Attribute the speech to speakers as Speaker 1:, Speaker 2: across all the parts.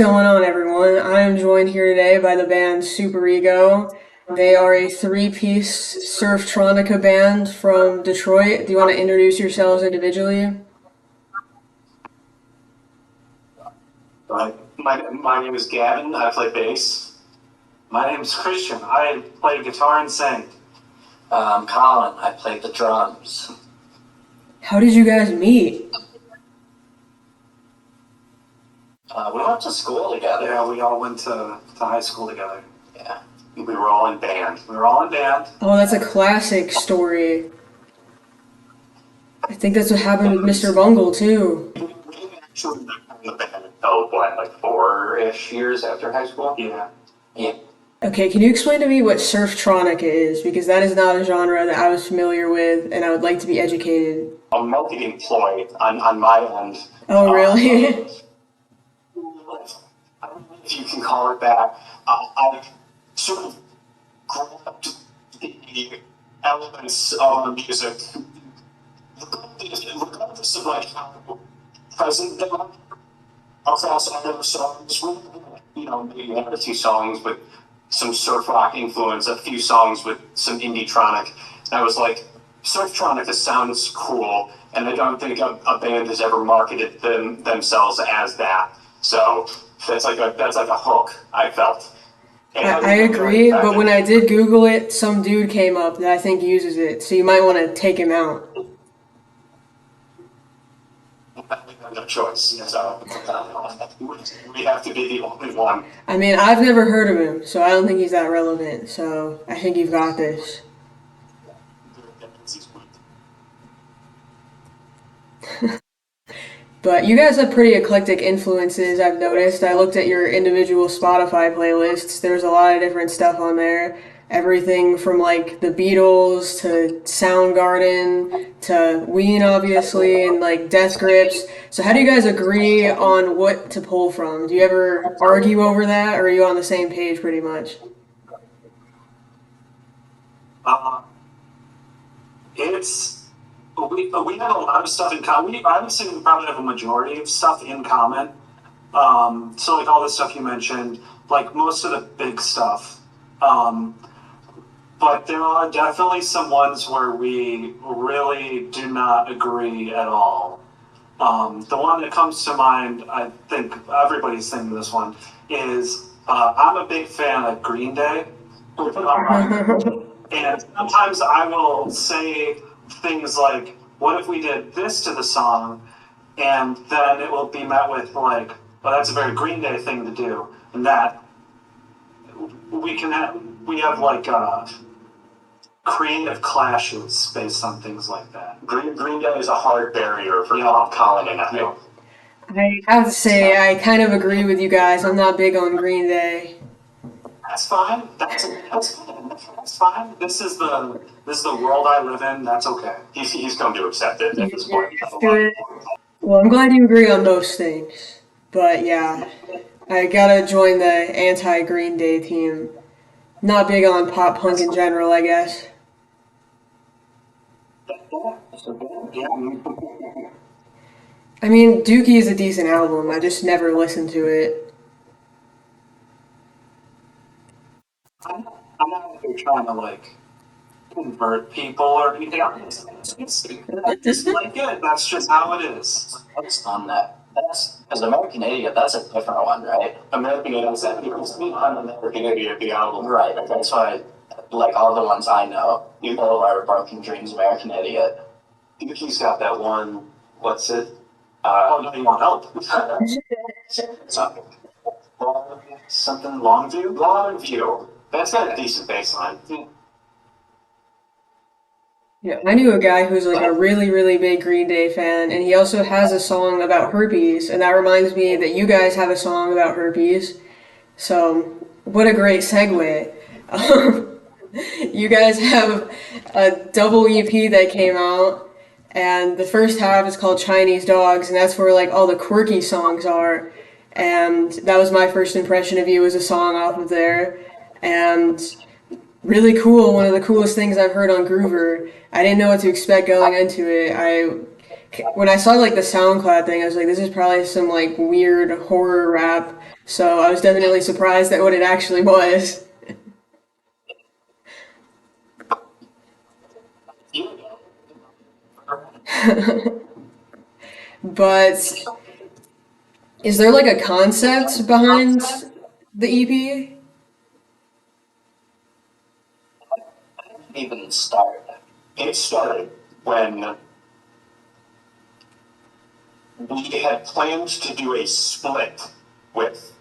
Speaker 1: Going on, everyone? I am joined here today by the band Superego. They are a three-piece Surftronica band from Detroit. Do you want to introduce yourselves individually?
Speaker 2: My name is Gavin. I play bass. My name is Christian. I play guitar and sing.
Speaker 3: Colin, I played the drums.
Speaker 1: How did you guys meet?
Speaker 3: We went to school together.
Speaker 2: Yeah, we all went to high school together.
Speaker 3: Yeah.
Speaker 2: We were all in band. We were all in band.
Speaker 1: Oh, that's a classic story. I think that's what happened with Mr. Bungle, too.
Speaker 2: We didn't actually met in the band until what, like 4-ish years after high school? Yeah.
Speaker 3: Yeah.
Speaker 1: Okay, can you explain to me what Surftronica is? Because that is not a genre that I was familiar with, and I would like to be educated.
Speaker 2: I'm multi-employed on my end.
Speaker 1: Oh, really?
Speaker 2: I don't know if you can call it that. I sort of grabbed the elements of the music, regardless of like how present they are across all the songs. Maybe one or two songs with some surf rock influence, a few songs with some indie-tronic. And I was like, Surftronica sounds cool, and I don't think a band has ever marketed themselves as that. So that's like a hook I felt. And
Speaker 1: I agree, but when I did Google it, some dude came up that I think uses it, so you might want to take him out.
Speaker 2: we have no choice. So we have to be the only one.
Speaker 1: I mean, I've never heard of him, so I don't think he's that relevant, so I think you've got this. But you guys have pretty eclectic influences, I've noticed. I looked at your individual Spotify playlists. There's a lot of different stuff on there. Everything from like the Beatles to Soundgarden to Ween, obviously, and like Death Grips. So how do you guys agree on what to pull from? Do you ever argue over that, or are you on the same page pretty much?
Speaker 2: Uh, it's we have a lot of stuff in common. I would say we probably have a majority of stuff in common. So like all the stuff you mentioned, like most of the big stuff. Um, but there are definitely some ones where we really do not agree at all. The one that comes to mind, I think everybody's thinking this one, is I'm a big fan of Green Day. And sometimes I will say things like, what if we did this to the song? And then it will be met with like, well, that's a very Green Day thing to do. And that we have like creative clashes based on things like that. Green Day is a hard barrier for Colin and I. Yeah.
Speaker 1: I have to say, I kind of agree with you guys. I'm not big on Green Day.
Speaker 2: That's fine. That's fine. That's fine. This is the world I live in. That's okay. He's come to accept it at this
Speaker 1: You're
Speaker 2: point.
Speaker 1: used to it. Well, I'm glad you agree on most things. But yeah, I gotta join the anti-Green Day team. Not big on pop punk in general, I guess.
Speaker 2: Yeah.
Speaker 1: I mean, Dookie is a decent album. I just never listened to it.
Speaker 2: I'm not out here trying to like convert people or anything. I just like it. That's just how it is.
Speaker 3: What's on that? That's because American Idiot. That's a different one, right?
Speaker 2: American Idiot. I'm American Idiot. The album.
Speaker 3: Right. That's why, like all the ones I know, you know, are Broken Dreams, American Idiot.
Speaker 2: He's got that one. What's it? Oh no, you want help? Something. Something Longview. Longview. That's got a decent bass line.
Speaker 1: Yeah, I knew a guy who's like a really, really big Green Day fan, and he also has a song about herpes, and that reminds me that you guys have a song about herpes. So, what a great segue. You guys have a double EP that came out, and the first half is called Chinese Dogs, and that's where like all the quirky songs are. And that was my first impression of you as a song off of there. And really cool, one of the coolest things I've heard on Groover. I didn't know what to expect going into it. When I saw like the SoundCloud thing, I was like, this is probably some like weird horror rap So I was definitely surprised at what it actually was.
Speaker 3: You
Speaker 1: But is there like a concept behind the EP?
Speaker 3: even start.
Speaker 2: It started when we had planned to do a split with,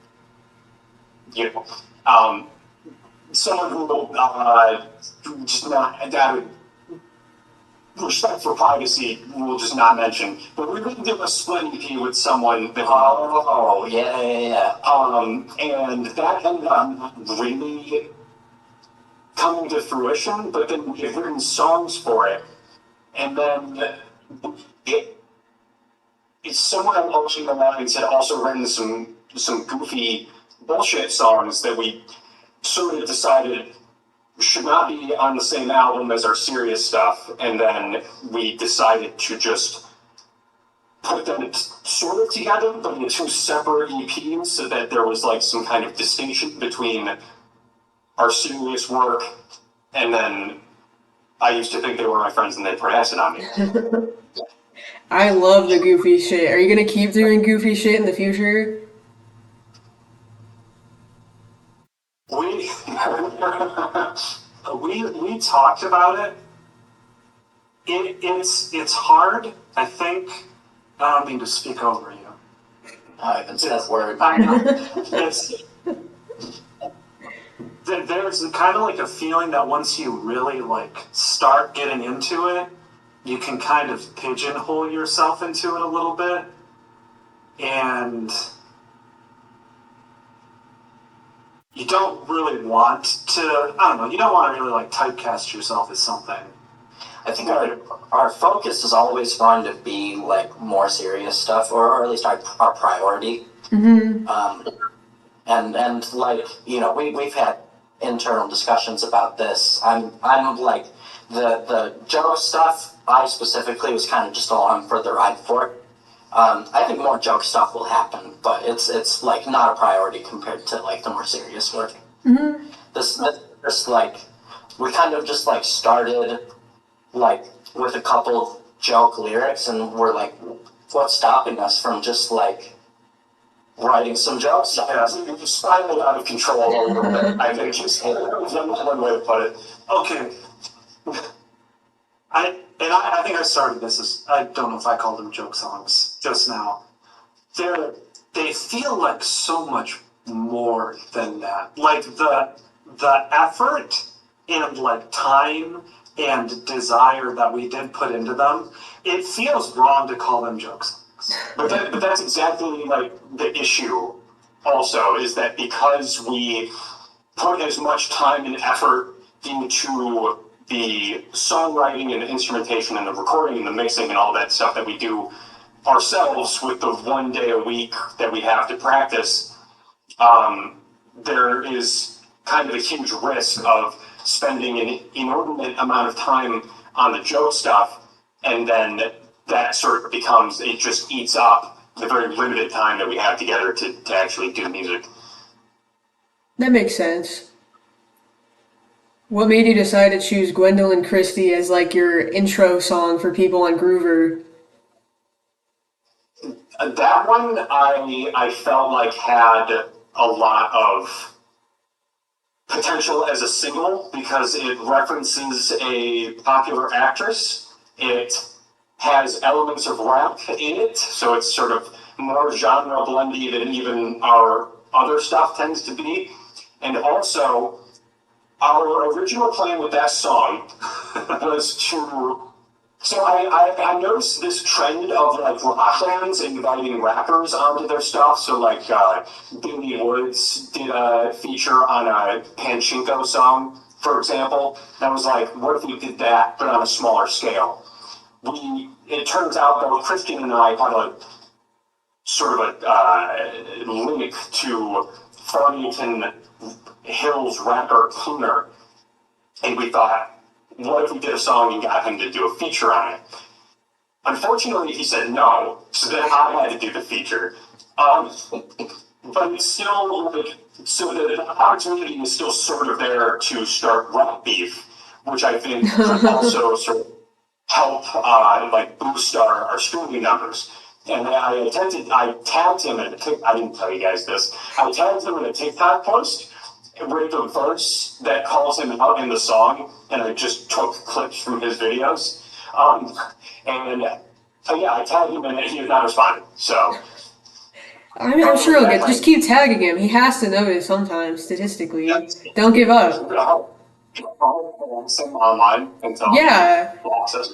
Speaker 2: you know, someone who just not that would respect for privacy we'll just not mention. But we really did a split EP with someone that
Speaker 3: Oh, yeah.
Speaker 2: and that ended up not really coming to fruition, but then we had written songs for it. And then it it's somewhere along the lines had also written some goofy bullshit songs that we sort of decided should not be on the same album as our serious stuff, and then we decided to just put them sort of together, but in two separate EPs, so that there was like some kind of distinction between our serious work, and then I used to think they were my friends and they'd put acid on me.
Speaker 1: I love the goofy shit. Are you gonna keep doing goofy shit in the future?
Speaker 2: We we talked about it. It's hard. I think I don't mean to speak over you.
Speaker 3: I haven't said a word.
Speaker 2: I know. It's there's kind of like a feeling that once you really like start getting into it, you can kind of pigeonhole yourself into it a little bit, and you don't really want to. I don't know. You don't want to really like typecast yourself as something.
Speaker 3: I think our focus is always going to be like more serious stuff, or at least our priority. And like we've had internal discussions about this. I'm like the joke stuff. I specifically was kind of just along for the ride for it. I think more joke stuff will happen, but it's like not a priority compared to like the more serious work. This like we kind of just like started like with a couple joke lyrics, and we're like, what's stopping us from just like writing some jokes?
Speaker 2: Yeah, you just spiraled out of control a little bit. I think is one way to put it. Okay. I think I started this as I don't know if I called them joke songs just now. They feel like so much more than that. Like the effort and like time and desire that we did put into them, it feels wrong to call them joke songs. But that's exactly like the issue also, is that because we put as much time and effort into the songwriting and the instrumentation and the recording and the mixing and all that stuff that we do ourselves with the 1 day a week that we have to practice, there is kind of a huge risk of spending an inordinate amount of time on the joke stuff, and then that sort of becomes, it just eats up the very limited time that we have together to actually do music.
Speaker 1: That makes sense. What made you decide to choose Gwendolyn Christie as like your intro song for people on Groover?
Speaker 2: That one I felt like had a lot of potential as a single because it references a popular actress. It has elements of rap in it, so it's sort of more genre blendy than even our other stuff tends to be. And also, our original plan with that song was to. So I noticed this trend of like rock bands inviting rappers onto their stuff. So like Billy Woods did a feature on a Pachinko song, for example. And I was like, what if we did that but on a smaller scale? It turns out that Christian and I had a sort of a link to Farmington Hills rapper Cooner, and we thought, what if we did a song and got him to do a feature on it? Unfortunately, he said no, so then I had to do the feature.
Speaker 4: but it's still like, so the opportunity is still sort of there to start rap beef, which I think could also sort of help like boost our streaming numbers. And I tagged him in a I didn't tell you guys this. I tagged him in a TikTok post with the verse that calls him out in the song, and I just took clips from his videos. And so yeah, I tagged him in it, and he was not responding. So
Speaker 1: I'm sure he'll get. Just keep tagging him. He has to notice sometimes, statistically. Don't give up.
Speaker 4: I'll send him online until
Speaker 1: Yeah,
Speaker 4: access.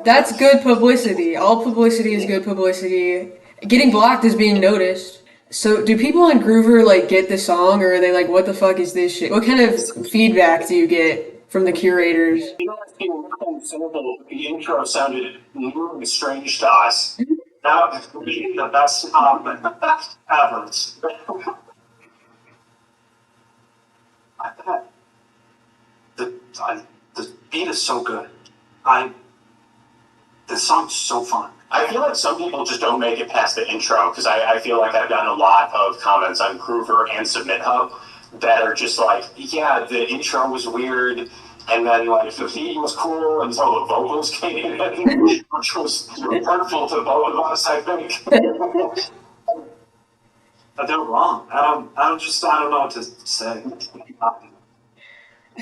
Speaker 1: that's good publicity. All publicity is good publicity. Getting blocked is being noticed. So, do people on Groover like get the song, or are they like, "What the fuck is this shit"? What kind of feedback do you get from the curators?
Speaker 4: You know, it's being simple. The intro sounded new and strange to us. That would be the best compliment ever. I bet the beat is so good. The song's so fun. I feel like some people just don't make it past the intro because I feel like I've gotten a lot of comments on Groover and Submit Hub that are just like, yeah, the intro was weird, and then like the beat was cool until the vocals came in, which was hurtful to both of us, I think. But they're wrong. I don't know what to say.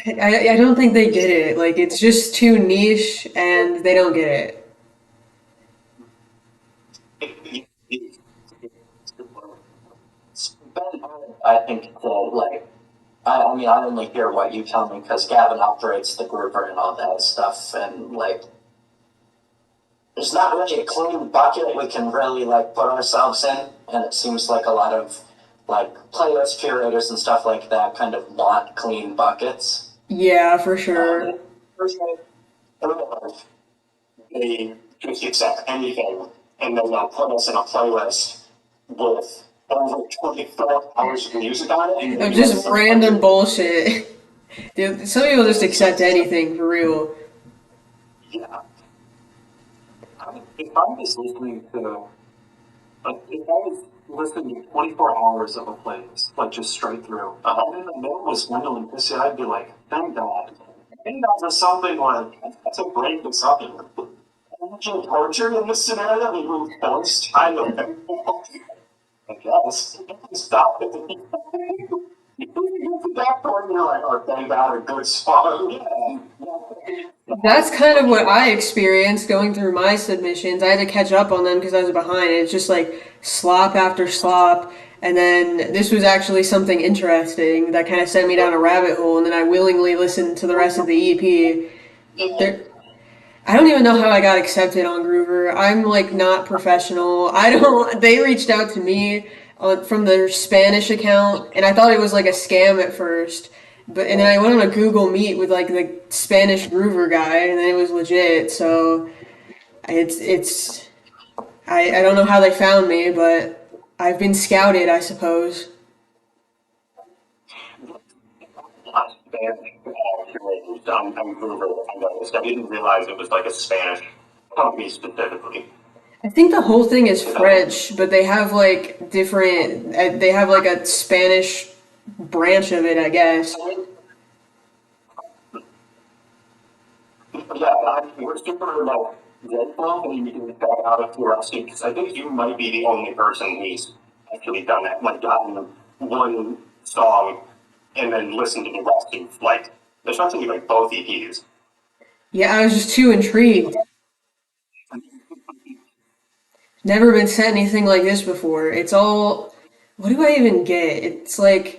Speaker 1: I don't think they get it. Like, it's just too niche, and they don't get it.
Speaker 3: I think the like I mean, I only hear what you tell me because Gavin operates the grouper and all that stuff, and like, there's not really a clean bucket we can really like put ourselves in, and it seems like a lot of like playlist curators and stuff like that kind of want clean buckets.
Speaker 1: Yeah, for sure.
Speaker 4: Personally, they just accept anything, and then they'll put us in a playlist with over 24 hours of music on it.
Speaker 1: Of just random bullshit. Dude, some people just accept anything for real.
Speaker 4: Yeah. If I was listening to, like, if I was listening to 24 hours of a playlist, like just straight through, and in the middle was Wendell and Pissy, I'd be like, thank God. Thank God for something like, that's a break with something. Imagine torture in this scenario, we were forced, I don't know. I guess. Stop it. You get to that point, you're like, oh, thank God, a good song. Yeah.
Speaker 1: That's kind of what I experienced going through my submissions. I had to catch up on them because I was behind. It's just like slop after slop. And then this was actually something interesting that kind of sent me down a rabbit hole. And then I willingly listened to the rest of the EP. There, I don't even know how I got accepted on Groover. I'm like not professional. I don't. They reached out to me from their Spanish account, and I thought it was like a scam at first. And then I went on a Google Meet with like the Spanish Groover guy, and then it was legit. So it's I don't know how they found me, but I've been scouted, I suppose.
Speaker 4: Spanish curators on Groover. I noticed. I didn't realize it was like a Spanish company specifically.
Speaker 1: I think the whole thing is French, but they have like different. They have like a Spanish branch of it, I guess.
Speaker 4: Yeah, we're super like grateful that you can get that out of curiosity because I think you might be the only person who's actually done that, like gotten one song and then listened to the rest of like, especially like both EPs.
Speaker 1: Yeah, I was just too intrigued. Never been sent anything like this before. It's all. What do I even get? It's like.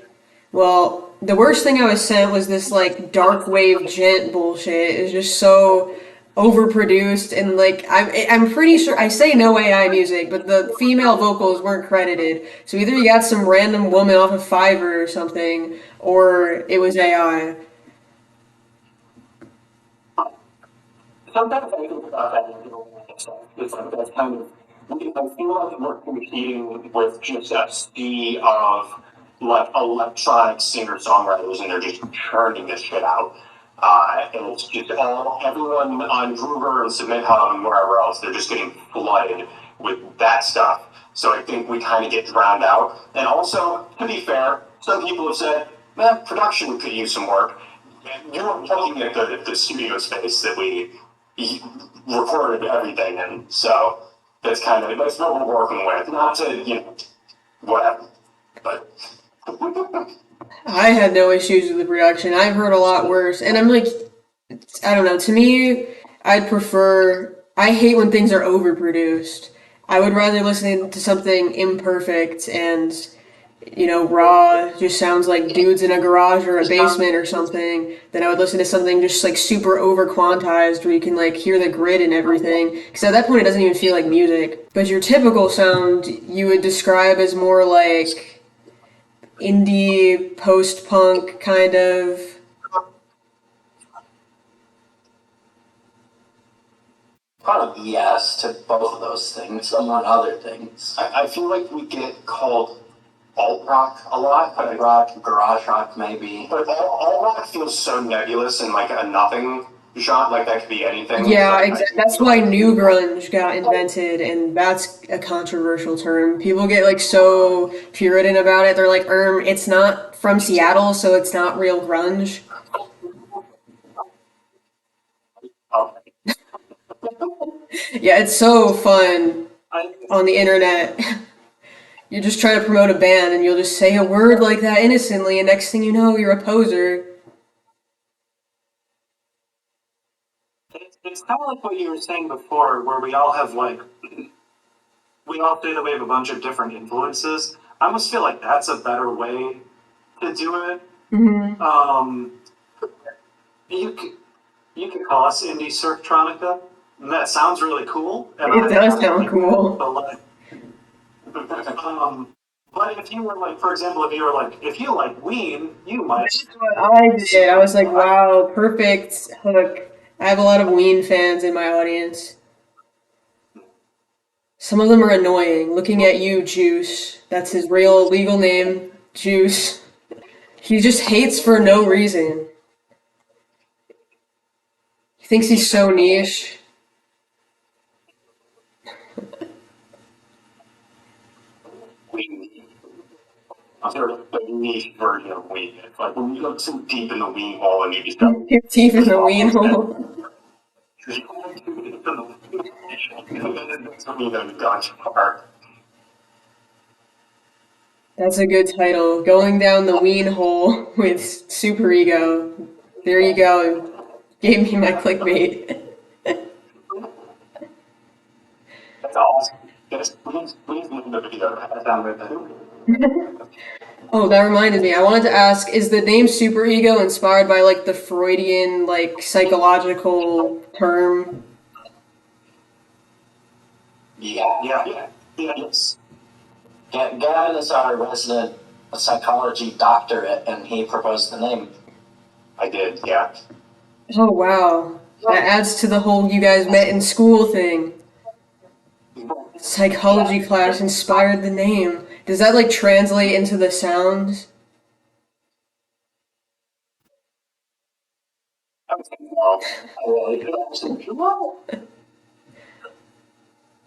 Speaker 1: Well, the worst thing I was sent was this like dark wave gent bullshit. It's just so overproduced and like I'm pretty sure I say no AI music, but the female vocals weren't credited. So either you got some random woman off of Fiverr or something, or it was AI.
Speaker 4: Sometimes I think about that and it's like that's kind of, I feel like we're competing with just a sea of like electronic singer-songwriters and they're just churning this shit out. And it's just everyone on Groover and Submit Hub and wherever else, they're just getting flooded with that stuff. So I think we kind of get drowned out. And also, to be fair, some people have said, man, production could use some work. And you're looking at the studio space that we recorded everything in. So that's what we're working with. Not to, whatever. But
Speaker 1: I had no issues with the production. I've heard a lot worse, and I'm like, I don't know. To me, I'd prefer. I hate when things are overproduced. I would rather listen to something imperfect and raw, just sounds like dudes in a garage or a basement or something, than I would listen to something just like super over quantized where you can like hear the grit and everything. Because at that point, it doesn't even feel like music. But your typical sound, you would describe as more like indie post punk kind of.
Speaker 3: Probably yes to both of those things, among other things.
Speaker 4: I feel like we get called alt rock a lot.
Speaker 3: Punk rock, garage rock, maybe.
Speaker 4: But alt rock feels so nebulous and like a nothing genre, like that could be anything.
Speaker 1: Yeah,
Speaker 4: But
Speaker 1: exactly. That's why new grunge got invented, and that's a controversial term. People get like so Puritan about it. They're like, it's not from Seattle, so it's not real grunge. Yeah, it's so fun
Speaker 2: I,
Speaker 1: on the internet. You're just trying to promote a band, and you'll just say a word like that innocently, and next thing you know, you're a poser.
Speaker 2: it's kind of like what you were saying before, where we all have like we all say that we have a bunch of different influences. I almost feel like that's a better way to do it.
Speaker 1: Hmm.
Speaker 2: Um, you could, you could call us indie surftronica, and that sounds really cool. And
Speaker 1: It does
Speaker 2: I
Speaker 1: sound
Speaker 2: like that,
Speaker 1: cool.
Speaker 2: but if you were like, for example, if you like Ween, you might.
Speaker 1: That's what I did. I was like, wow, perfect hook. I have a lot of Ween fans in my audience. Some of them are annoying. Looking at you, Juice. That's his real legal name, Juice. He just hates for no reason. He thinks he's so niche.
Speaker 4: we sort of the niche version of weed. It's like when you look so deep in the weed hole and you just go,
Speaker 1: Your teeth in the
Speaker 4: oh,
Speaker 1: Weenhole.
Speaker 4: that's something that we've gone too far.
Speaker 1: That's a good title. Going down the Weenhole with Superego. There you go. Gave me my clickbait.
Speaker 4: That's awesome. Yes, please look at the video. That's down with it.
Speaker 1: Oh, that reminded me. I wanted to ask, is the name superego inspired by like the Freudian like psychological term?
Speaker 3: Yeah.
Speaker 2: Yes.
Speaker 3: Gavin is our resident psychology doctorate, and he proposed the name.
Speaker 4: I did, yeah.
Speaker 1: Oh wow. That adds to the whole you guys met in school thing. Psychology class inspired the name. Does that like translate into the sounds?
Speaker 4: Well,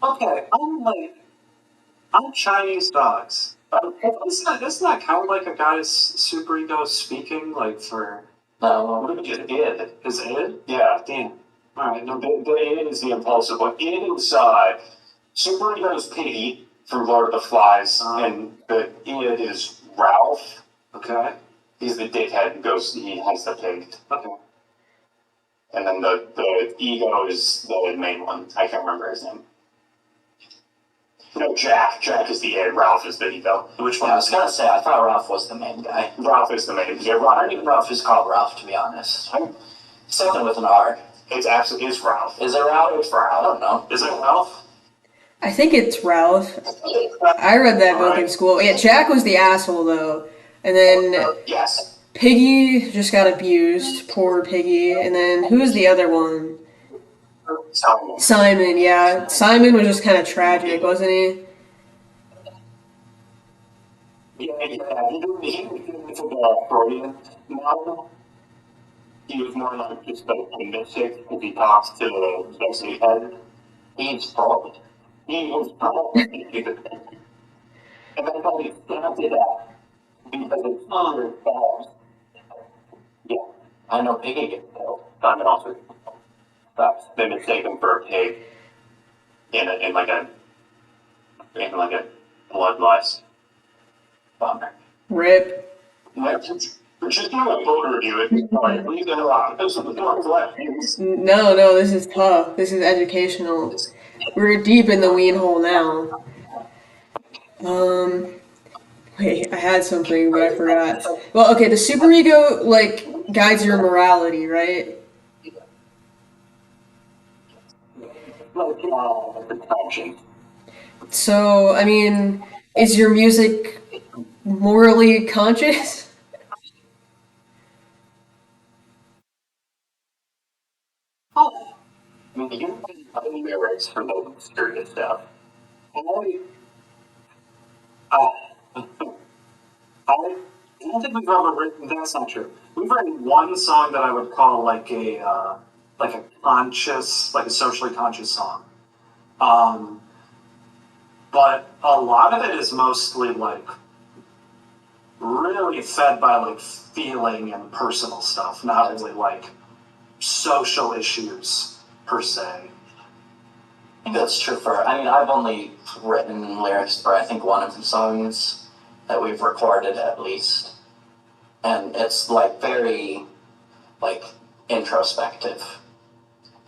Speaker 2: Okay, I'm Chinese dogs. Isn't that kind of like a guy's superego speaking, like for
Speaker 3: No.
Speaker 2: his id?
Speaker 4: yeah.
Speaker 2: Damn. All right, no,
Speaker 4: The id is the impulsive one. Id is Super Ego's Piggy from Lord of the Flies, and the id is Ralph.
Speaker 2: okay,
Speaker 4: He's the dickhead who goes. He has the pig,
Speaker 2: okay.
Speaker 4: and then the ego is the main one. I can't remember his name. No, Jack. Jack is the id. Ralph is the ego.
Speaker 2: Which
Speaker 3: Yeah,
Speaker 2: one?
Speaker 3: I was gonna say, I thought Ralph was the main guy.
Speaker 4: Ralph is the main. Yeah,
Speaker 3: I don't even know if he's called Ralph, to be honest. Something with an R.
Speaker 4: It's Ralph.
Speaker 3: Is it Ralph?
Speaker 4: It's
Speaker 3: I
Speaker 4: Ralph.
Speaker 3: don't know.
Speaker 2: Is it Ralph?
Speaker 1: I think it's Ralph. I read that book in school. Yeah, Jack was the asshole though. And then
Speaker 4: Yes.
Speaker 1: Piggy just got abused. Poor Piggy. And then who's the other one?
Speaker 4: Simon.
Speaker 1: Simon, yeah. Simon was just kind of tragic, wasn't he?
Speaker 4: Yeah. He was into the Freudian model. He was more like just a mystic because he talks to the head.
Speaker 3: He's probably.
Speaker 4: He was probably
Speaker 3: And then they stamped it at because it's under dollars. Yeah, I know piggy gets killed.
Speaker 4: And also,
Speaker 3: Sucks.
Speaker 4: they mistake them for a pig in like a bloodlust.
Speaker 3: Bummer.
Speaker 1: Rip.
Speaker 4: Just doing a book review. It's like, leave that alone. This is the door left.
Speaker 1: No, this is tough. This is educational. We're deep in the Weenhole now. Um, wait, I had something, but I forgot. Well, okay, the superego, like, guides your morality, right?
Speaker 3: Like, protection.
Speaker 1: So, I mean, is your music morally conscious?
Speaker 3: Oh, I mean, you can write lyrics for the serious stuff.
Speaker 2: I, I I don't think we've ever written. That's not true. We've written one song that I would call like a conscious, like a socially conscious song. Um, but a lot of it is mostly like really fed by like feeling and personal stuff, not really like social issues per se.
Speaker 3: I think that's true for, I mean, I've only written lyrics for, I think, one of the songs that we've recorded at least. And it's like very, like, introspective.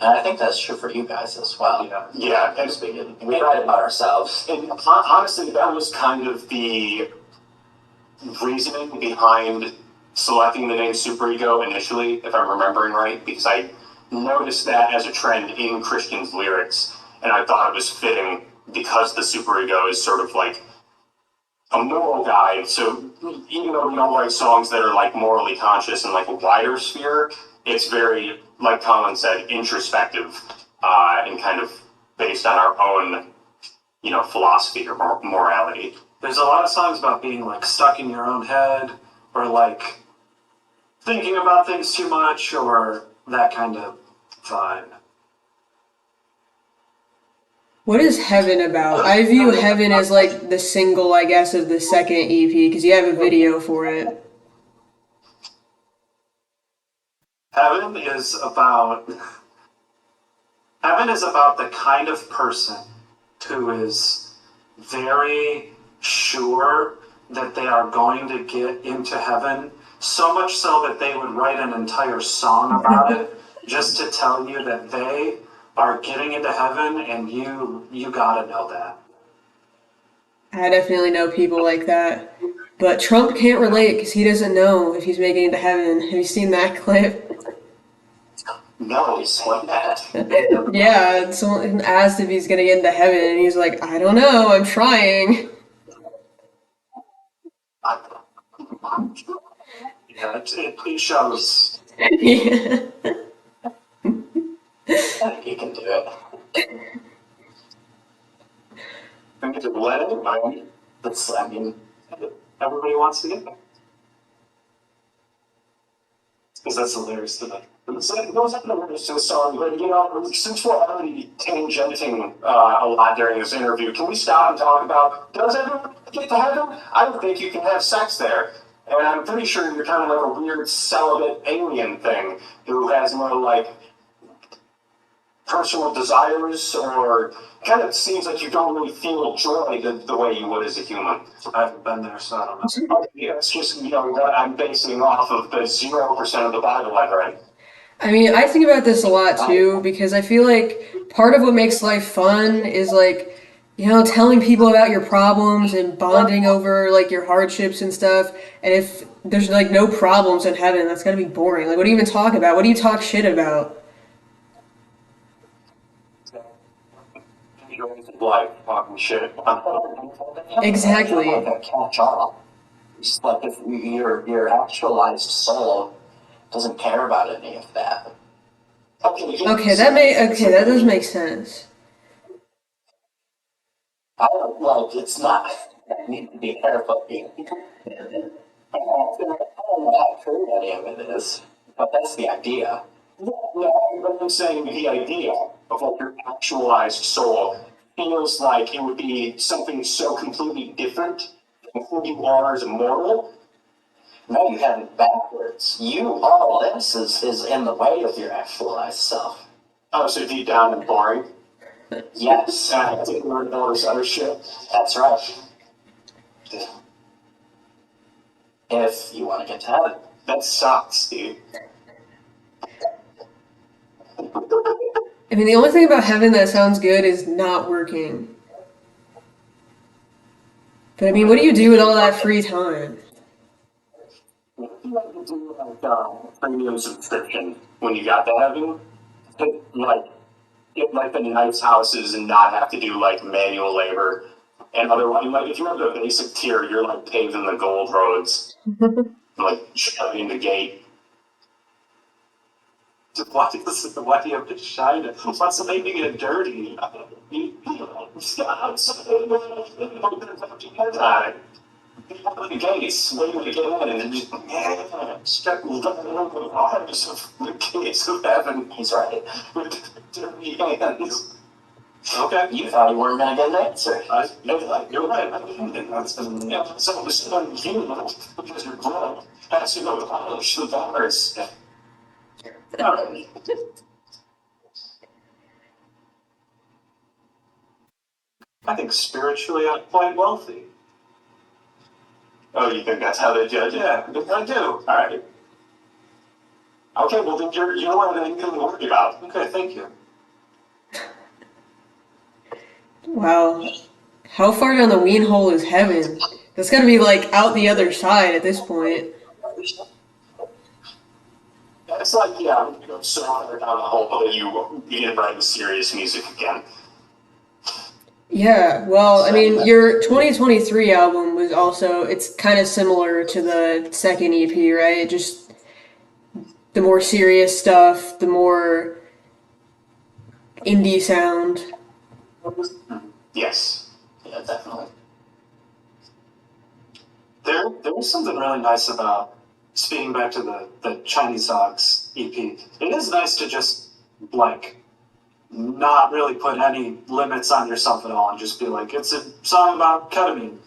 Speaker 3: And I think that's true for you guys as well.
Speaker 4: Yeah,
Speaker 3: Because we write about ourselves.
Speaker 4: and honestly, that was kind of the reasoning behind selecting the name Superego initially, if I'm remembering right, because I noticed that as a trend in Christian's lyrics, and I thought it was fitting because the Superego is sort of like a moral guide. So even though we don't write songs that are like morally conscious in like a wider sphere, it's very, like Colin said, introspective and kind of based on our own, philosophy or morality.
Speaker 2: There's a lot of songs about being like stuck in your own head or like thinking about things too much or that kind of vibe.
Speaker 1: What is Heaven about? I view Heaven as like the single, I guess, of the second EP because you have a video for it.
Speaker 2: Heaven is about Heaven is about the kind of person who is very sure that they are going to get into heaven, so much so that they would write an entire song about it just to tell you that they are getting into heaven and you gotta know that.
Speaker 1: I definitely know people like that. But Trump can't relate because he doesn't know if he's making it to heaven. Have you seen that clip?
Speaker 3: No, it's like that.
Speaker 1: Yeah, someone asked if he's gonna get into heaven, and he's like, I don't know, I'm trying.
Speaker 2: Yeah, it shows.
Speaker 1: Yeah.
Speaker 3: I think you can do it.
Speaker 4: I think it's let it.
Speaker 3: That's, I mean,
Speaker 2: Everybody wants to get there. Because that's hilarious to me.
Speaker 4: It goes up to the song, but since we're already tangenting a lot during this interview, can we stop and talk about, does everyone get to heaven? I don't think you can have sex there. And I'm pretty sure you're kind of like a weird celibate alien thing who has no like personal desires, or kind of seems like you don't really feel joy the way you would as a human.
Speaker 2: I haven't been there, so I don't know.
Speaker 4: Yeah, it's just, that I'm basing off of the 0% of the Bible I've read.
Speaker 1: I mean, I think about this a lot too because I feel like part of what makes life fun is like, telling people about your problems and bonding over like your hardships and stuff. And if there's like no problems in heaven, that's gonna be boring. Like, what do you even talk about? What do you talk shit about?
Speaker 4: Life, talking shit.
Speaker 1: Exactly.
Speaker 3: like a catch-all. It's like if your actualized soul doesn't care about any of that.
Speaker 1: Okay, that does make sense.
Speaker 3: I don't, like, it's not, I need to be careful. I don't know how true any of it is, but that's the idea.
Speaker 4: No, but I'm saying the idea of what your actualized soul feels like it would be something so completely different who you are as immortal.
Speaker 3: No, you have it backwards. All this is in the way of your actualized self.
Speaker 4: Oh, so deep down and boring.
Speaker 3: Yes,
Speaker 4: And I have to learn all this other shit.
Speaker 3: that's right. If you want to get to heaven.
Speaker 4: That sucks, dude.
Speaker 1: I mean, the only thing about heaven that sounds good is not working. But I mean, what do you do with all that free time?
Speaker 4: You have to do premium subscription when you got to heaven. Like, get like the nice houses and not have to do like manual labor. And otherwise, like if you have the basic tier, you're like paving the gold roads, like shutting the gate.
Speaker 2: Why do you have to shine it? What's making it dirty?
Speaker 4: The gates, waiting to get in, and just stuck with the arms of the gates of heaven.
Speaker 3: He's right.
Speaker 4: With dirty hands.
Speaker 2: Okay.
Speaker 3: You thought you weren't going to get an answer.
Speaker 4: You're right. I didn't. That's so it's unhuman because your blood has to go polish the bars.
Speaker 2: I think spiritually I'm quite wealthy.
Speaker 4: Oh, you think that's how they judge it?
Speaker 2: Yeah, I do.
Speaker 4: All right. Okay, well then you don't have anything to worry about.
Speaker 2: Okay, thank you.
Speaker 1: Wow. How far down the Weenhole is heaven? That's gotta be like out the other side at this point.
Speaker 4: It's like, yeah, I'm gonna go so hard down the hole that you begin writing serious music again.
Speaker 1: Yeah, well, I mean, your 2023 album was also, it's kind of similar to the second EP, right? Just the more serious stuff, the more indie sound.
Speaker 4: Yes.
Speaker 3: Yeah, definitely.
Speaker 2: There was something really nice about, speaking back to the Chinese Dogs EP, it is nice to just, like, not really put any limits on yourself at all and just be like, it's a song about ketamine.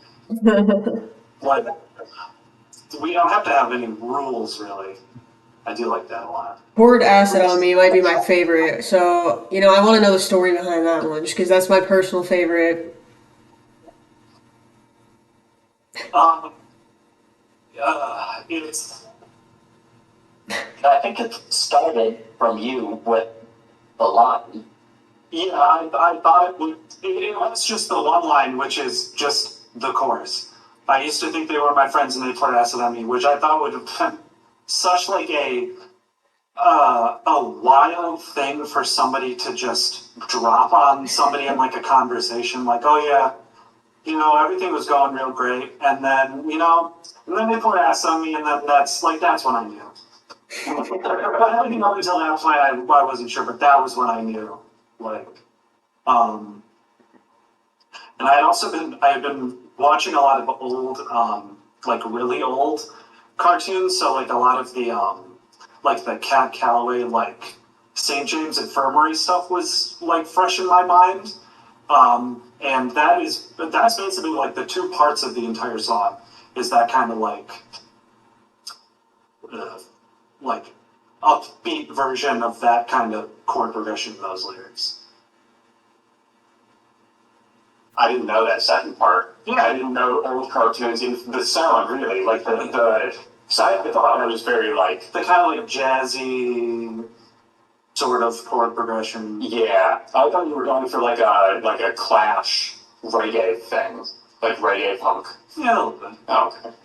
Speaker 2: Like, we don't have to have any rules, really. I do like that a lot.
Speaker 1: Poured Acid on Me might be my favorite, so, you know, I want to know the story behind that one, just because that's my personal favorite.
Speaker 2: It's
Speaker 3: I think it started from you with the line.
Speaker 2: yeah. I thought it was just the one line, which is just the chorus. I used to think they were my friends and they poured acid on me, which I thought would have been such like a wild thing for somebody to just drop on somebody in like a conversation, like, oh yeah, you know, everything was going real great, and then and then they poured acid on me, and then that's when I knew. But everything up until that point, I wasn't sure, but that was when I knew. Like, and I had been watching a lot of old, like really old cartoons. So like a lot of the, like the Cat Calloway, like St. James Infirmary stuff was like fresh in my mind. And that's basically like the two parts of the entire song is that kind of like upbeat version of that kind of chord progression in those lyrics.
Speaker 4: I didn't know that second part. Yeah, I didn't know old cartoons, even the sound, really. Like, so I thought it was very, like...
Speaker 2: The kind of, like, jazzy sort of chord progression.
Speaker 4: Yeah, I thought you were going for, like a Clash reggae thing. Like, reggae punk.
Speaker 2: Yeah, a little bit.
Speaker 4: Oh, okay.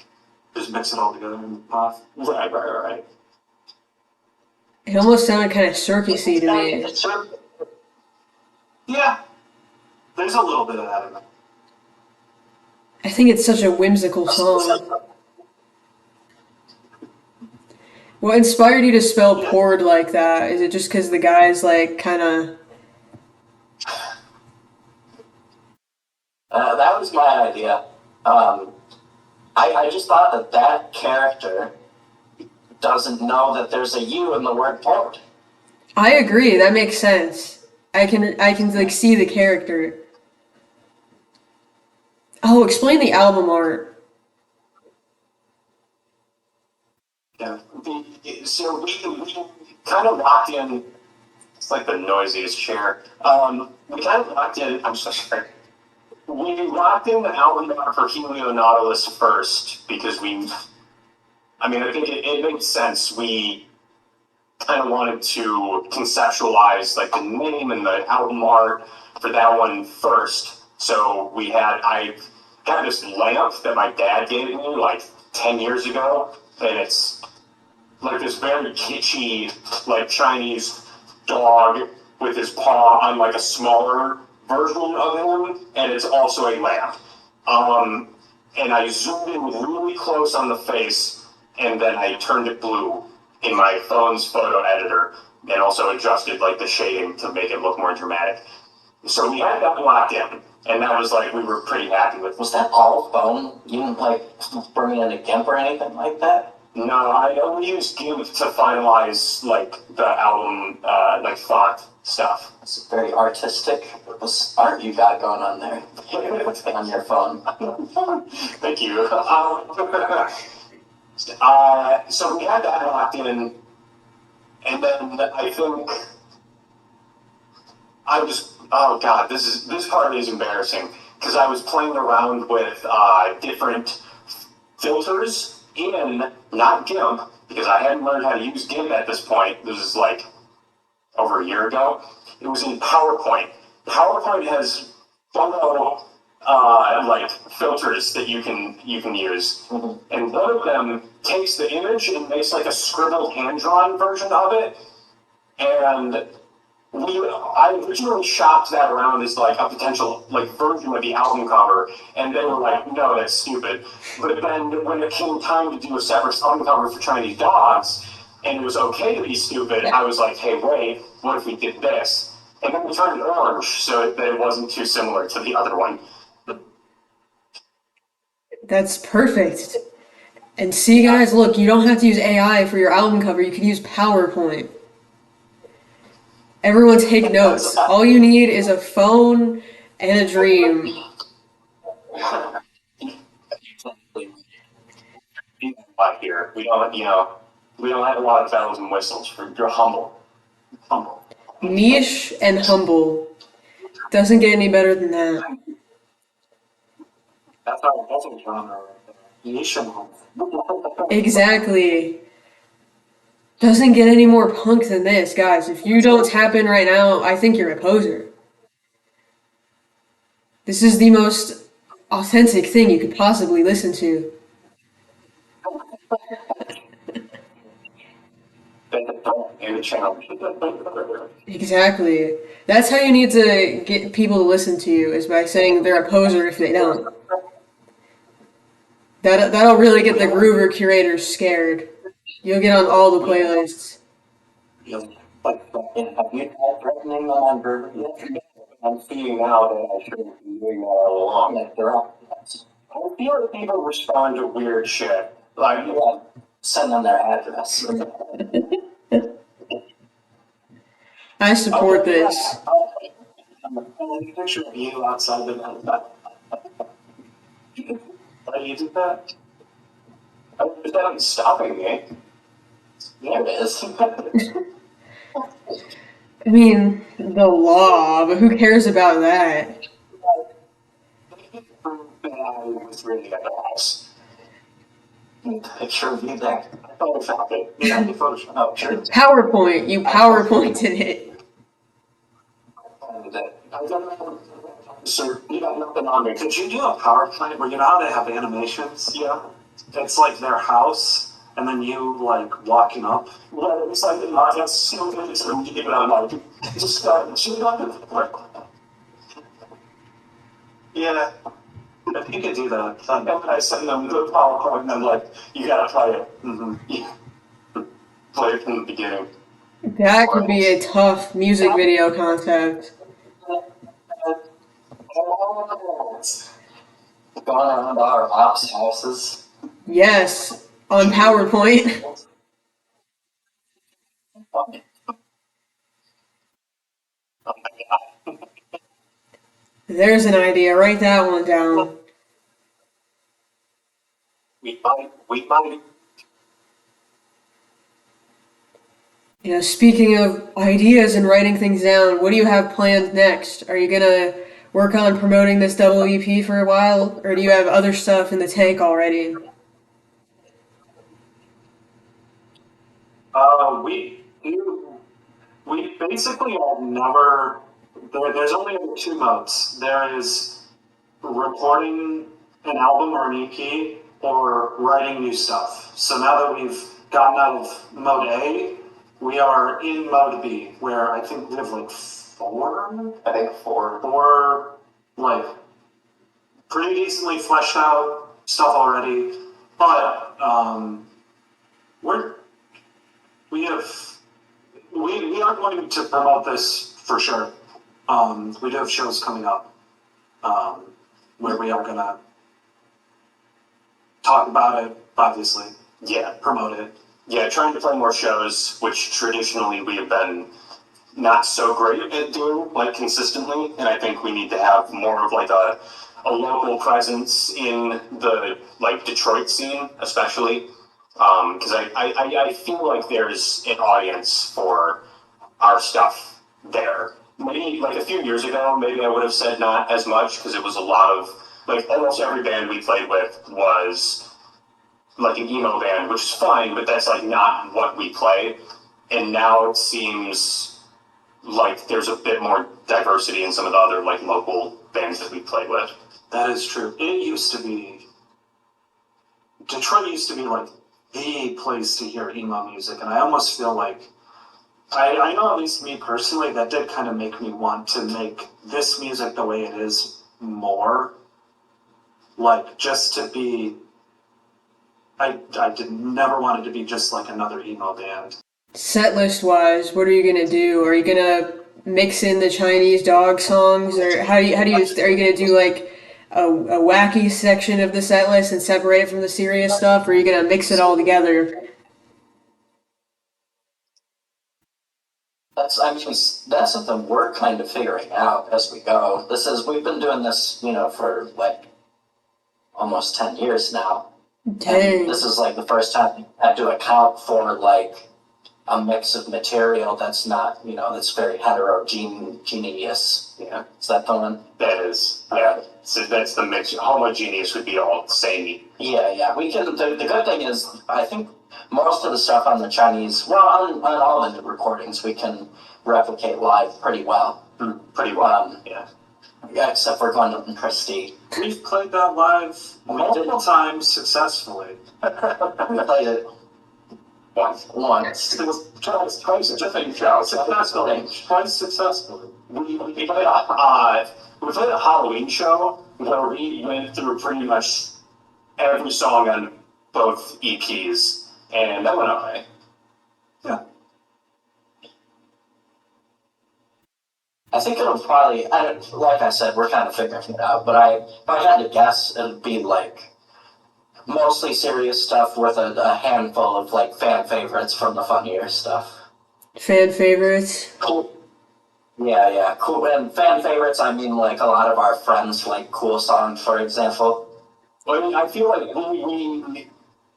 Speaker 2: Just mix it all together and pop.
Speaker 4: Right.
Speaker 1: It almost sounded kind of circusy to me.
Speaker 2: Yeah. There's a little bit of that in it.
Speaker 1: I think it's such a whimsical song. What inspired you to spell poured like that? Is it just because the guy's like kind of...
Speaker 3: That was my idea. I just thought that character doesn't know that there's a U in the word poured.
Speaker 1: I agree, that makes sense. I can like see the character. Oh, explain the album art.
Speaker 4: Yeah. So we kind of locked in. It's like the noisiest chair. We kind of locked in. I'm so sorry. We locked in the album for Helionautilus first because I mean, I think it makes sense. We kind of wanted to conceptualize like the name and the album art for that one first. So I got this lamp that my dad gave me like 10 years ago, and it's like this very kitschy, like Chinese dog with his paw on like a smaller version of him, and it's also a lamp. Um, and I zoomed in really close on the face, and then I turned it blue in my phone's photo editor, and also adjusted like the shading to make it look more dramatic. So we had that locked in, and that was like we were pretty happy with.
Speaker 3: Was that all phone? You didn't like bring in a GIMP or anything like that?
Speaker 4: No, I only used GIMP to finalize like the album, like font stuff.
Speaker 3: It's very artistic. What art you got going on there on your phone?
Speaker 4: Thank you. So we had that locked in, and then I think I was. Oh God, this part is embarrassing because I was playing around with different filters in not GIMP because I hadn't learned how to use GIMP at this point. This is like over a year ago. It was in PowerPoint. PowerPoint has photo like filters that you can use, and one of them takes the image and makes like a scribbled hand drawn version of it. And I originally shopped that around as like a potential like version of the album cover, and they were like, "No, that's stupid." But then when it came time to do a separate album cover for Chinese dogs, and it was okay to be stupid, I was like, "Hey, wait, what if we did this?" And then we turned it orange so that it wasn't too similar to the other one.
Speaker 1: That's perfect. And see, guys, look, you don't have to use AI for your album cover. You can use PowerPoint. Everyone take notes. All you need is a phone and a dream.
Speaker 4: Out here, we don't have a lot of bells and whistles. You're humble, humble.
Speaker 1: Niche and humble. Doesn't get any better than that.
Speaker 2: That's a genre right there. Niche and humble.
Speaker 1: Exactly. Doesn't get any more punk than this, guys. If you don't tap in right now, I think you're a poser. This is the most authentic thing you could possibly listen to.
Speaker 4: And a challenge.
Speaker 1: Exactly. That's how you need to get people to listen to you, is by saying they're a poser if they don't. That'll really get the groover curators scared. You'll get on all the playlists.
Speaker 3: Have you tried threatening them on Burger yet?
Speaker 4: I'm seeing now that I shouldn't be doing that all along.
Speaker 3: Like they're up.
Speaker 4: I feel like people respond to weird shit. Like,
Speaker 3: Yeah, send them their address.
Speaker 1: I support this.
Speaker 2: A picture of you outside the Why do you do that?
Speaker 4: there's nothing stopping me.
Speaker 3: There it is.
Speaker 1: I mean, the law, but who cares about that?
Speaker 4: That I was really at the house.
Speaker 3: Picture of you there.
Speaker 4: I photoshopped it.
Speaker 2: Yeah, you Photoshop.
Speaker 3: Oh, sure.
Speaker 1: PowerPoint. You PowerPointed it.
Speaker 4: I don't know. So you got nothing on me.
Speaker 2: Could you do a PowerPoint where you know how they have animations?
Speaker 4: Yeah.
Speaker 2: It's like their house, and then you like walking up.
Speaker 4: Well, it's like that's stupid. It's but I'm like, just shoot on it.
Speaker 2: Yeah, if you could do that.
Speaker 4: And I send them the PowerPoint, and I'm like, you gotta play it.
Speaker 2: Mm-hmm.
Speaker 4: Play it from the beginning.
Speaker 1: That could be a tough music video concept.
Speaker 3: Going around our ops houses.
Speaker 1: Yes, on PowerPoint. There's an idea. Write that one down.
Speaker 4: We might
Speaker 1: Speaking of ideas and writing things down, what do you have planned next? Are you gonna work on promoting this double EP for a while, or do you have other stuff in the tank already?
Speaker 2: We basically have never. There's only two modes. There is recording an album or an EP or writing new stuff. So now that we've gotten out of mode A, we are in mode B, where I think we have like four. I think four, like pretty decently fleshed out stuff already. But we're we have we are going to promote this for sure. We do have shows coming up where we are gonna talk about it, obviously.
Speaker 4: Yeah,
Speaker 2: Promote it.
Speaker 4: yeah, trying to play more shows, which traditionally we have been not so great at doing, like consistently, and I think we need to have more of like a local presence in the like Detroit scene, especially, because I feel like there's an audience for our stuff there. Maybe like a few years ago, maybe I would have said not as much because it was a lot of like almost every band we played with was like an emo band, which is fine, but that's like not what we play. And now it seems like there's a bit more diversity in some of the other like local bands that we play with.
Speaker 2: That is true. It used to be Detroit used to be like the place to hear emo music, and I almost feel like I know at least me personally that did kind of make me want to make this music the way it is more. Like just to be I did never wanted to be just like another emo band.
Speaker 1: Set list wise, what are you gonna do? Are you gonna mix in the Chinese dog songs, or are you gonna do like a wacky section of the set list and separate it from the serious stuff, or are you gonna mix it all together?
Speaker 3: That's something we're kind of figuring out as we go. We've been doing this, for like almost 10 years now. And
Speaker 1: Dang.
Speaker 3: this is like the first time I had to account for like a mix of material that's not, that's very heterogeneous. Yeah. Is that the one?
Speaker 4: That is, yeah. So that's the mix. Homogeneous would be all samey.
Speaker 3: Yeah, yeah. We can. The good thing is, I think most of the stuff on the Chinese, well, on all the new recordings, we can replicate live pretty well.
Speaker 4: Pretty well. Yeah.
Speaker 3: Yeah, except for Glendon and Christie.
Speaker 2: We've played that live multiple times successfully.
Speaker 3: We played it once.
Speaker 4: It was twice a different show.
Speaker 2: Successfully. Twice successfully.
Speaker 4: We played we played a Halloween show where we went through pretty much every song on both EPs, and that went okay.
Speaker 2: Yeah.
Speaker 3: I think it'll probably, like I said, we're kind of figuring it out, but if I had to guess, it'd be like mostly serious stuff with a handful of like fan favorites from the funnier stuff.
Speaker 1: Fan favorites?
Speaker 3: Cool. Yeah, yeah, cool. And fan favorites, I mean like a lot of our friends like Cool Song, for example.
Speaker 4: Well, I mean, I feel like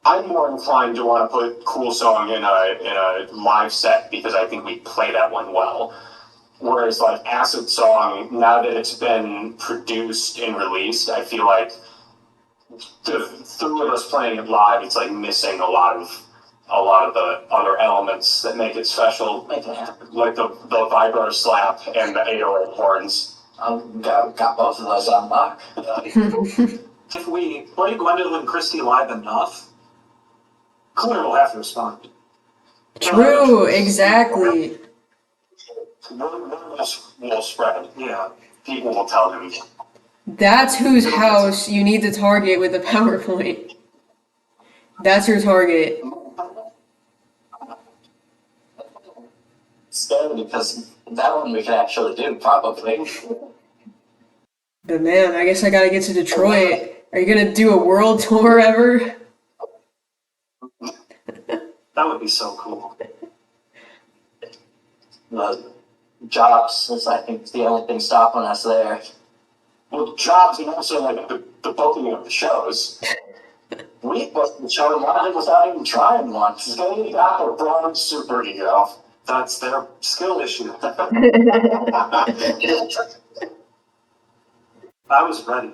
Speaker 4: I'm more inclined to want to put Cool Song in a live set because I think we play that one well. Whereas like Acid Song, now that it's been produced and released, I feel like the three of us playing it live, it's like missing a lot of the other elements that make it special,
Speaker 3: Make it happen.
Speaker 4: like the vibro slap and the 808 horns.
Speaker 3: Got both of those on lock.
Speaker 2: If we play Gwendolyn Christie live enough, Clear will have to respond.
Speaker 1: True, exactly.
Speaker 4: Word will spread.
Speaker 2: Yeah.
Speaker 4: People will tell him.
Speaker 1: That's whose house you need to target with the PowerPoint. That's your target.
Speaker 3: Scary because that one we can actually do probably.
Speaker 1: But man, I guess I gotta get to Detroit. Are you gonna do a world tour ever?
Speaker 2: That would be so cool.
Speaker 3: The jobs is, I think, the only thing stopping us there.
Speaker 4: Well, jobs and also like the booking of the shows.
Speaker 3: We booked the show live without even trying once.
Speaker 4: They got the bronze Superego.
Speaker 2: That's their skill issue. I was ready.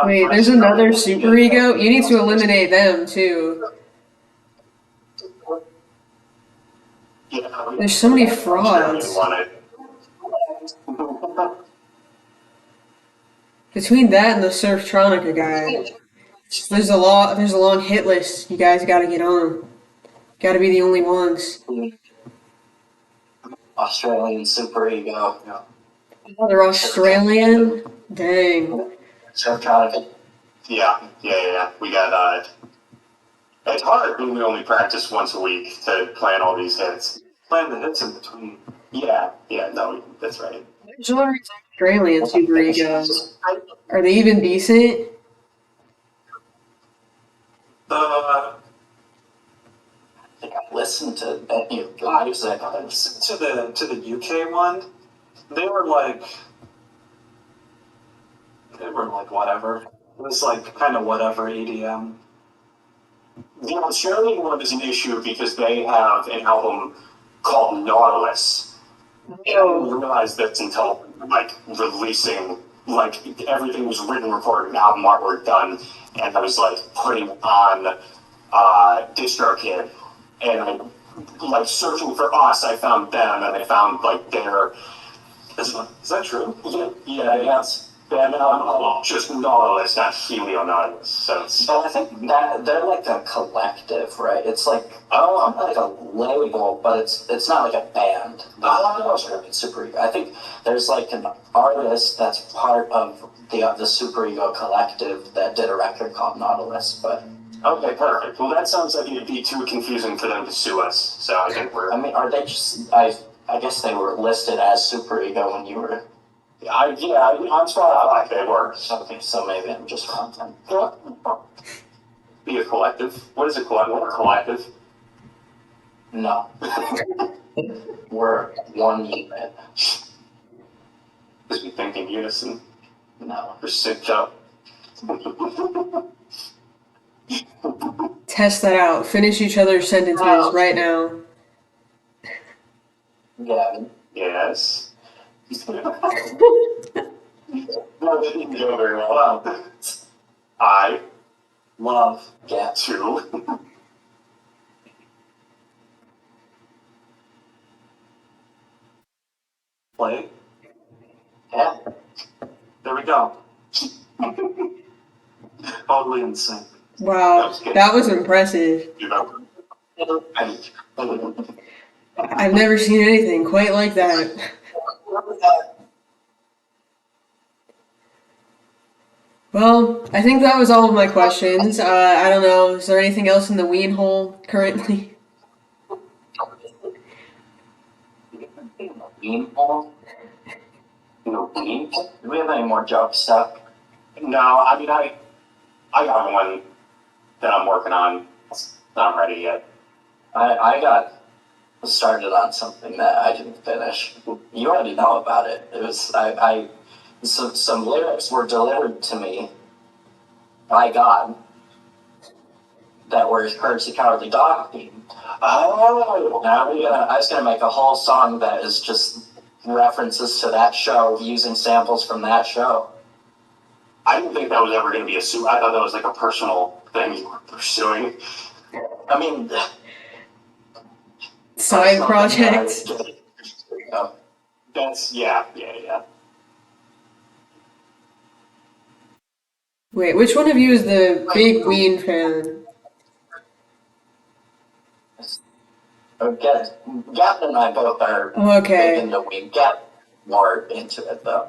Speaker 1: Wait, there's another superego? You need to eliminate them too.
Speaker 4: Yeah,
Speaker 1: There's so many
Speaker 4: Jeremy
Speaker 1: frauds.
Speaker 4: won it.
Speaker 1: Between that and the Surftronica guy, there's a long hit list. You guys gotta get on. Gotta be the only ones.
Speaker 3: Australian superego.
Speaker 2: Yeah.
Speaker 1: Oh, they're Australian? Dang.
Speaker 3: Surftronica.
Speaker 4: Yeah. We got, it's hard when we only practice once a week to plan all these hits.
Speaker 2: Playing the hits in between.
Speaker 4: Yeah, no, that's right.
Speaker 1: There's Australian superegos. Are they even decent?
Speaker 2: Uh,
Speaker 3: I think I listened to any of the music.
Speaker 2: to the UK one, they were like whatever. It was like kind of whatever EDM.
Speaker 4: The Australian one is an issue because they have an album called Nautilus. And I didn't realize that until like releasing, like everything was written, recorded, album artwork done, and I was like putting on DistroKid, and I like searching for us, I found them, and I found like their.
Speaker 2: Is that true?
Speaker 4: Yeah, they have an album called just Nautilus, not Helionautilus. So it's
Speaker 3: But I think that they're like a collective, right? It's like like a label, but it's not like a band. Australian Superego. I think there's like an artist that's part of the Superego collective that did a record called Nautilus. But
Speaker 4: okay, perfect. Well, that sounds like it'd be too confusing for them to sue us. So I think we're.
Speaker 3: I mean, are they just? I guess they were listed as Superego when you were.
Speaker 4: On Spotify they were.
Speaker 3: Okay, so maybe I'm just wrong then.
Speaker 4: Be a collective. What is a collective? What a collective?
Speaker 3: No, we're one unit.
Speaker 4: Because we think in unison.
Speaker 3: No.
Speaker 4: We're synced up.
Speaker 1: Test that out. Finish each other's sentences right now.
Speaker 3: Gavin.
Speaker 4: Yes. No, that didn't go very well. I
Speaker 2: Love.
Speaker 3: Yeah.
Speaker 4: two.
Speaker 2: Play.
Speaker 3: Yeah.
Speaker 2: There we go. Totally in sync.
Speaker 1: Wow, that was impressive.
Speaker 4: You know. And
Speaker 1: I've never seen anything quite like that. Well, I think that was all of my questions. I don't know. Is there anything else in the Weenhole currently?
Speaker 3: Weenhole? Do we have any more joke stuff?
Speaker 4: no, I mean I got one that I'm working on. It's not ready yet.
Speaker 3: I got started on something that I didn't finish. You already know about it. It was some lyrics were delivered to me by God that were Courtesy Cowardly Dog themed.
Speaker 4: Oh,
Speaker 3: And I was gonna make a whole song that is just references to that show using samples from that show.
Speaker 4: I didn't think that was ever going to be a suit. I thought that was like a personal thing you were pursuing.
Speaker 3: I mean,
Speaker 1: Side project?
Speaker 4: That's yeah.
Speaker 1: Wait, which one of you is the big Ween fan?
Speaker 3: Gavin and I both are
Speaker 1: Oh,
Speaker 3: big
Speaker 1: okay.
Speaker 3: into Ween. Get more into it though.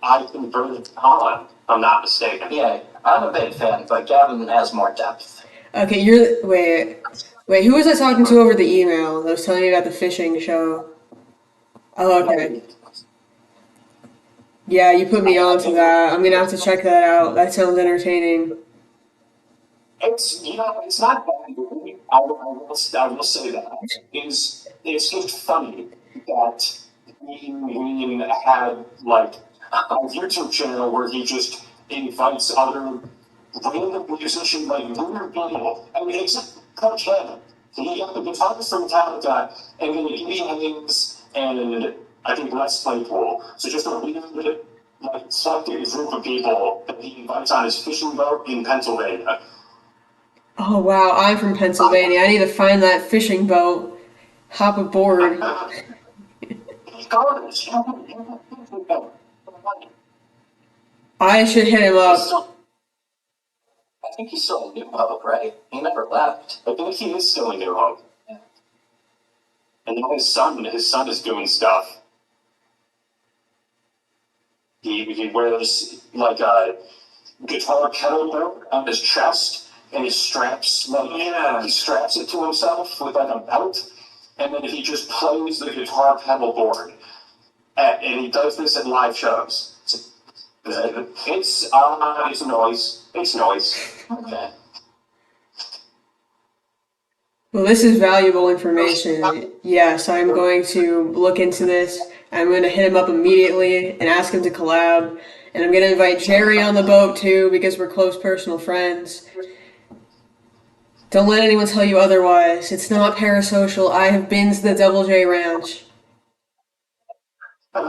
Speaker 4: I converted Colin, if I'm not mistaken.
Speaker 3: Yeah, I'm a big fan, but Gavin has more depth.
Speaker 1: Okay, wait, who was I talking to over the email that was telling me about the fishing show? Oh, okay. Yeah, you put me on to that. I'm gonna have to check that out. That sounds entertaining.
Speaker 4: It's it's not bad. I will say that it's just funny that we had like a YouTube channel where he just invites other random musicians, like weird people. I mean, except Coach Heaven. He got the guitarist from Metallica, and then Jimi Hendrix, and I think Les Claypool. So just a weird, like, selected group of people that he invites on his fishing boat in Pennsylvania.
Speaker 1: Oh wow, I'm from Pennsylvania. I need to find that fishing boat. Hop aboard. I should hit him up.
Speaker 3: I think he's still in New Hope, right? He never left.
Speaker 4: I think he is still in New Hope. And now his son is doing stuff. He wears like a guitar pedal on his chest, and he straps he straps it to himself with like a belt, and then he just plays the guitar pedal board, and he does this at live shows. It's noise. It's noise.
Speaker 3: Okay.
Speaker 1: Well, this is valuable information. Yes, I'm going to look into this. I'm going to hit him up immediately and ask him to collab. And I'm going to invite Jerry on the boat too because we're close personal friends. Don't let anyone tell you otherwise. It's not parasocial. I have been to the Double J Ranch.
Speaker 4: I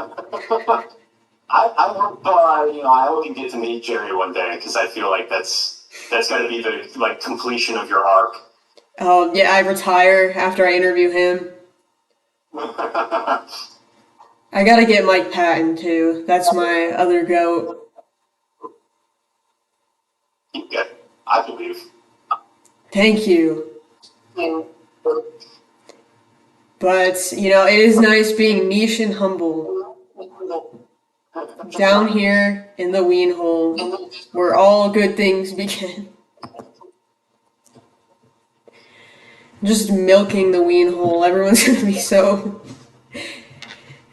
Speaker 4: hope I hope you get to meet Jerry one day, because I feel like that's got to be the like completion of your arc.
Speaker 1: Oh, yeah, I retire after I interview him. I gotta get Mike Patton too. That's my other goat.
Speaker 4: Yeah, I believe.
Speaker 1: Thank you. But, it is nice being niche and humble. Down here in the Weenhole, where all good things begin. Just milking the Weenhole. Everyone's gonna be so...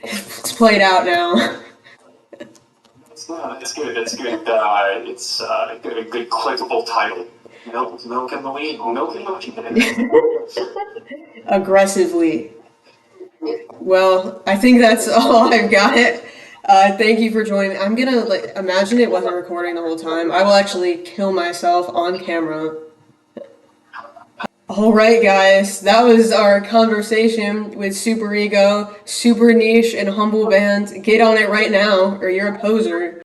Speaker 1: It's played out now.
Speaker 4: It's good. It's good. It's a good clickable title. Milk in the weed. Milk in the weed.
Speaker 1: Aggressively. Well, I think that's all I've got. Thank you for joining me. I'm gonna imagine it wasn't recording the whole time. I will actually kill myself on camera. Alright guys, that was our conversation with Superego, super niche and humble band. Get on it right now, or you're a poser.